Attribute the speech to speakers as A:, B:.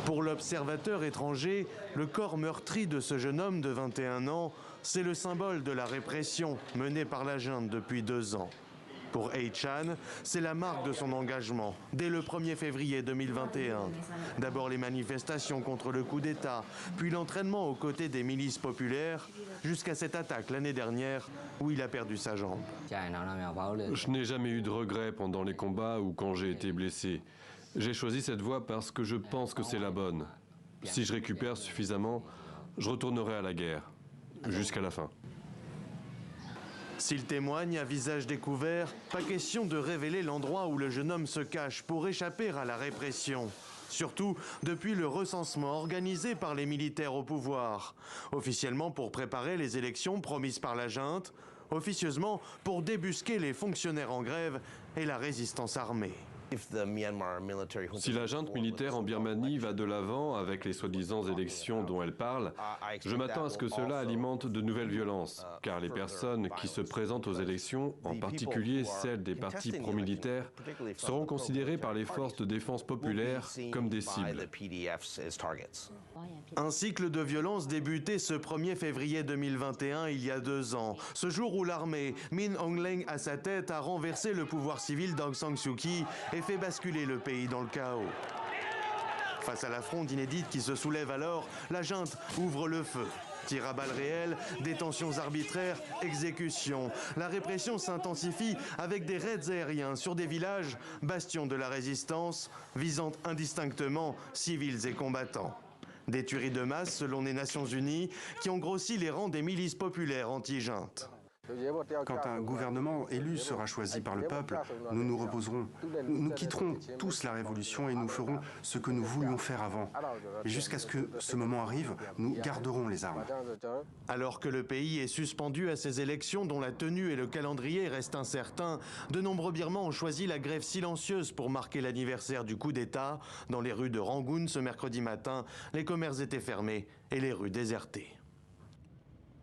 A: Pour l'observateur étranger, le corps meurtri de ce jeune homme de 21 ans, c'est le symbole de la répression menée par la junte depuis 2 ans. Pour Chan, c'est la marque de son engagement dès le 1er février 2021. D'abord les manifestations contre le coup d'État, puis l'entraînement aux côtés des milices populaires, jusqu'à cette attaque l'année dernière où il a perdu sa jambe.
B: Je n'ai jamais eu de regrets pendant les combats ou quand j'ai été blessé. J'ai choisi cette voie parce que je pense que c'est la bonne. Si je récupère suffisamment, je retournerai à la guerre, jusqu'à la fin.
A: S'il témoigne à visage découvert, pas question de révéler l'endroit où le jeune homme se cache pour échapper à la répression. Surtout depuis le recensement organisé par les militaires au pouvoir. Officiellement pour préparer les élections promises par la junte, officieusement pour débusquer les fonctionnaires en grève et la résistance armée.
B: Si la junte militaire en Birmanie va de l'avant avec les soi-disant élections dont elle parle, je m'attends à ce que cela alimente de nouvelles violences, car les personnes qui se présentent aux élections, en particulier celles des partis pro-militaires, seront considérées par les forces de défense populaire comme des cibles.
A: Un cycle de violence débuté ce 1er février 2021, il y a 2 ans, ce jour où l'armée, Min Aung Hlaing à sa tête, a renversé le pouvoir civil d'Aung San Suu Kyi et fait basculer le pays dans le chaos. Face à la fronde inédite qui se soulève alors, la junte ouvre le feu. Tirs à balles réelles, détentions arbitraires, exécutions. La répression s'intensifie avec des raids aériens sur des villages, bastions de la résistance, visant indistinctement civils et combattants. Des tueries de masse selon les Nations Unies qui ont grossi les rangs des milices populaires anti-junte.
C: Quand un gouvernement élu sera choisi par le peuple, nous nous reposerons. Nous quitterons tous la révolution et nous ferons ce que nous voulions faire avant. Et jusqu'à ce que ce moment arrive, nous garderons les armes.
A: Alors que le pays est suspendu à ces élections dont la tenue et le calendrier restent incertains, de nombreux Birmans ont choisi la grève silencieuse pour marquer l'anniversaire du coup d'État. Dans les rues de Rangoon ce mercredi matin, les commerces étaient fermés et les rues désertées.